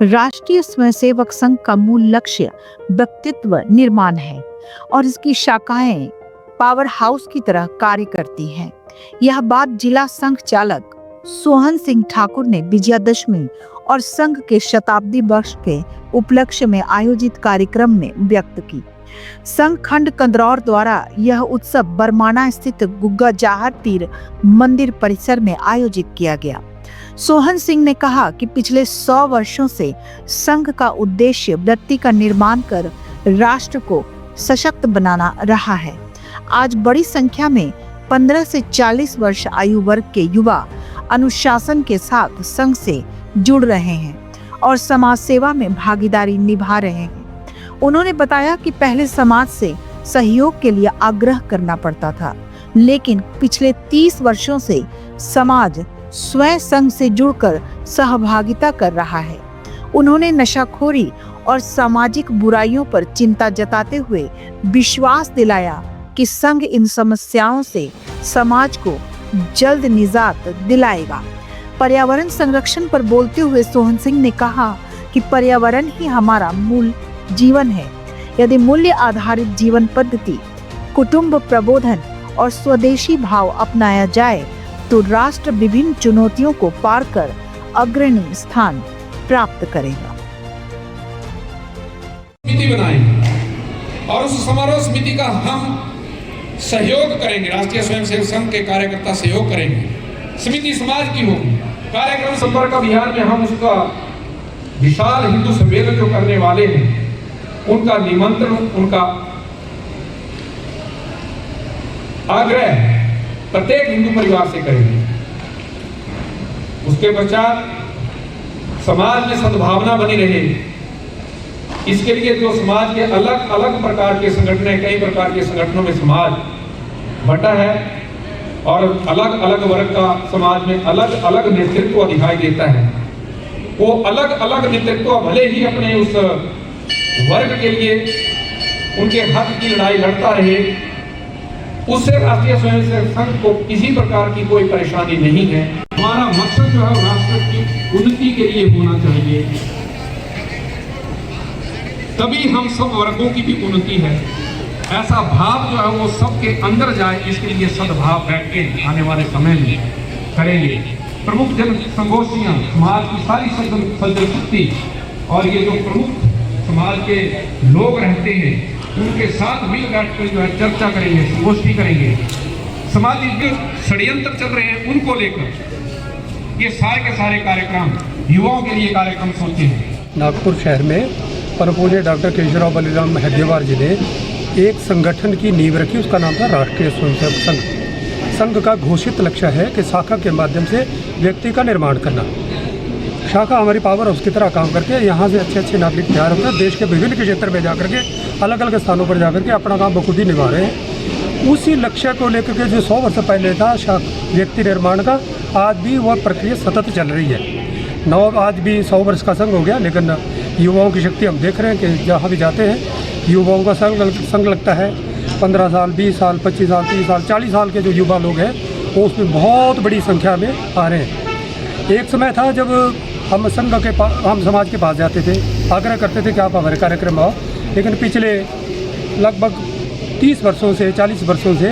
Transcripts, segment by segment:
राष्ट्रीय स्वयंसेवक संघ का मूल लक्ष्य व्यक्तित्व निर्माण है और इसकी शाखाएं पावर हाउस की तरह कार्य करती हैं। यह बात जिला संघ चालक सोहन सिंह ठाकुर ने विजयादशमी और संघ के शताब्दी वर्ष के उपलक्ष्य में आयोजित कार्यक्रम में व्यक्त की। संघ खंड कंदरौर द्वारा यह उत्सव बरमाना स्थित गुग्गा जाहर पीर मंदिर परिसर में आयोजित किया गया। सोहन सिंह ने कहा कि पिछले 100 वर्षों से संघ का उद्देश्य व्यक्ति का निर्माण कर राष्ट्र को सशक्त बनाना रहा है। आज बड़ी संख्या में 15 से 40 वर्ष आयु वर्ग के युवा अनुशासन के साथ संघ से जुड़ रहे हैं और समाज सेवा में भागीदारी निभा रहे हैं। उन्होंने बताया कि पहले समाज से सहयोग के लिए आग्रह करना पड़ता था, लेकिन पिछले 30 वर्षों से समाज स्वयं संघ से जुड़कर सहभागिता कर रहा है। उन्होंने नशाखोरी और सामाजिक बुराइयों पर चिंता जताते हुए विश्वास दिलाया कि संघ इन समस्याओं से समाज को जल्द निजात दिलाएगा। पर्यावरण संरक्षण पर बोलते हुए सोहन सिंह ने कहा कि पर्यावरण ही हमारा मूल जीवन है। यदि मूल्य आधारित जीवन पद्धति, कुटुंब प्रबोधन और स्वदेशी भाव अपनाया जाए तो राष्ट्र विभिन्न चुनौतियों को पार कर अग्रणी स्थान प्राप्त करेगा। समिति बनाएंगे और उस समारोह समिति का हम सहयोग करेंगे। राष्ट्रीय स्वयंसेवक संघ के कार्यकर्ता सहयोग करेंगे। समिति समाज की होगी। कार्यक्रम संपर्क अभियान में हम उसका विशाल हिंदू सम्मेलन जो करने वाले हैं उनका निमंत्रण, उनका आग्रह प्रत्येक हिंदू परिवार से करेंगे। उसके पश्चात समाज में सद्भावना बनी रहे, इसके लिए जो समाज के अलग अलग प्रकार के संगठन, कई प्रकार के संगठनों में समाज बटा है और अलग अलग वर्ग का समाज में अलग अलग नेतृत्व दिखाई देता है। वो अलग अलग नेतृत्व भले ही अपने उस वर्ग के लिए उनके हक की लड़ाई लड़ता रहे, उससे राष्ट्रीय स्वयंसेवक संघ को किसी प्रकार की कोई परेशानी नहीं है। हमारा मकसद जो है राष्ट्र की उन्नति के लिए होना चाहिए, तभी हम सब वर्गों की भी उन्नति है। ऐसा भाव जो है वो सबके अंदर जाए, इसके लिए सद्भाव बैठ के आने वाले समय में करेंगे। प्रमुख जन संगोष्ठियां, समाज की सारी सज्जन शक्ति और ये जो प्रमुख समाज के लोग रहते हैं उनके साथ मिल बैठकर जो है चर्चा करेंगे, संगोष्ठी करेंगे। समाज जो षड्यंत्र चल रहे हैं उनको लेकर ये सारे के सारे कार्यक्रम युवाओं के लिए कार्यक्रम सोचे हैं। नागपुर शहर में परम पूज्य डॉक्टर केशवराव बलिराम हेडगेवार जी ने एक संगठन की नींव रखी। उसका नाम था राष्ट्रीय स्वयंसेवक संघ। संघ का घोषित लक्ष्य है कि शाखा के माध्यम से व्यक्ति का निर्माण करना। शाखा हमारी पावर हाउस की तरह काम करके यहाँ से अच्छे अच्छे नागरिक तैयार होते हैं, देश के विभिन्न क्षेत्र में जाकर के अलग अलग स्थानों पर जाकर के अपना काम बखूबी निभा रहे हैं। उसी लक्ष्य को लेकर के जो 100 वर्ष पहले था व्यक्ति निर्माण का, आज भी वह प्रक्रिया सतत चल रही है। आज भी 100 वर्ष का संघ हो गया, लेकिन युवाओं की शक्ति हम देख रहे हैं कि जहाँ भी जाते हैं युवाओं का संघ लगता है। 15 साल, 20 साल, 25 साल, 30 साल, 40 साल के जो युवा लोग हैं वो उसमें बहुत बड़ी संख्या में आ रहे हैं। एक समय था जब हम हम समाज के पास जाते थे, आग्रह करते थे कि आप हमारे कार्यक्रम आओ, लेकिन पिछले लगभग 30 वर्षों से 40 वर्षों से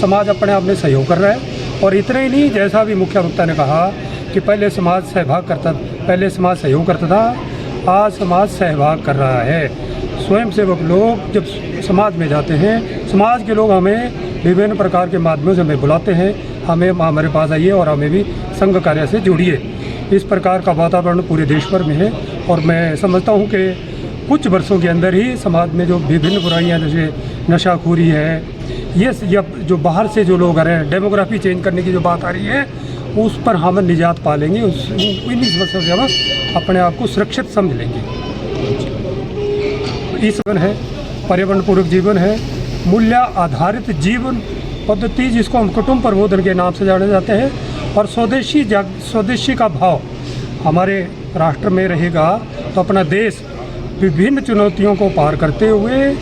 समाज अपने आप में सहयोग कर रहा है। और इतना ही नहीं, जैसा भी मुख्य वक्ता ने कहा कि पहले समाज सहयोग करता था, आज समाज सहभाग कर रहा है। स्वयंसेवक लोग जब समाज में जाते हैं, समाज के लोग हमें विभिन्न प्रकार के माध्यमों से हमें बुलाते हैं, हमारे पास आइए और हमें भी संघ कार्य से जुड़िए। इस प्रकार का वातावरण पूरे देश भर में है और मैं समझता हूँ कि कुछ वर्षों के अंदर ही समाज में जो विभिन्न बुराइयाँ जैसे नशाखोरी है, ये जो बाहर से जो लोग आ रहे हैं, डेमोग्राफी चेंज करने की जो बात आ रही है, उस पर हम निजात पा लेंगे। इन समस्याओं से हम अपने आप को सुरक्षित समझ लेंगे। इस है पर्यावरण पूर्वक जीवन है, मूल्य आधारित जीवन पद्धति जिसको हम कुटुंब प्रबोधन के नाम से जाने जाते हैं, और स्वदेशी का भाव हमारे राष्ट्र में रहेगा तो अपना देश विभिन्न चुनौतियों को पार करते हुए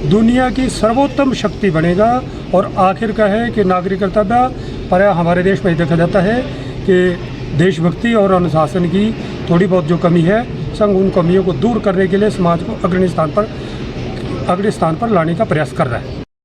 दुनिया की सर्वोत्तम शक्ति बनेगा। और आखिर का है कि नागरिक कर्तव्य पर हमारे देश में देखा जाता है कि देशभक्ति और अनुशासन की थोड़ी बहुत जो कमी है संघ उन कमियों को दूर करने के लिए समाज को अग्रणी स्थान पर लाने का प्रयास कर रहा है।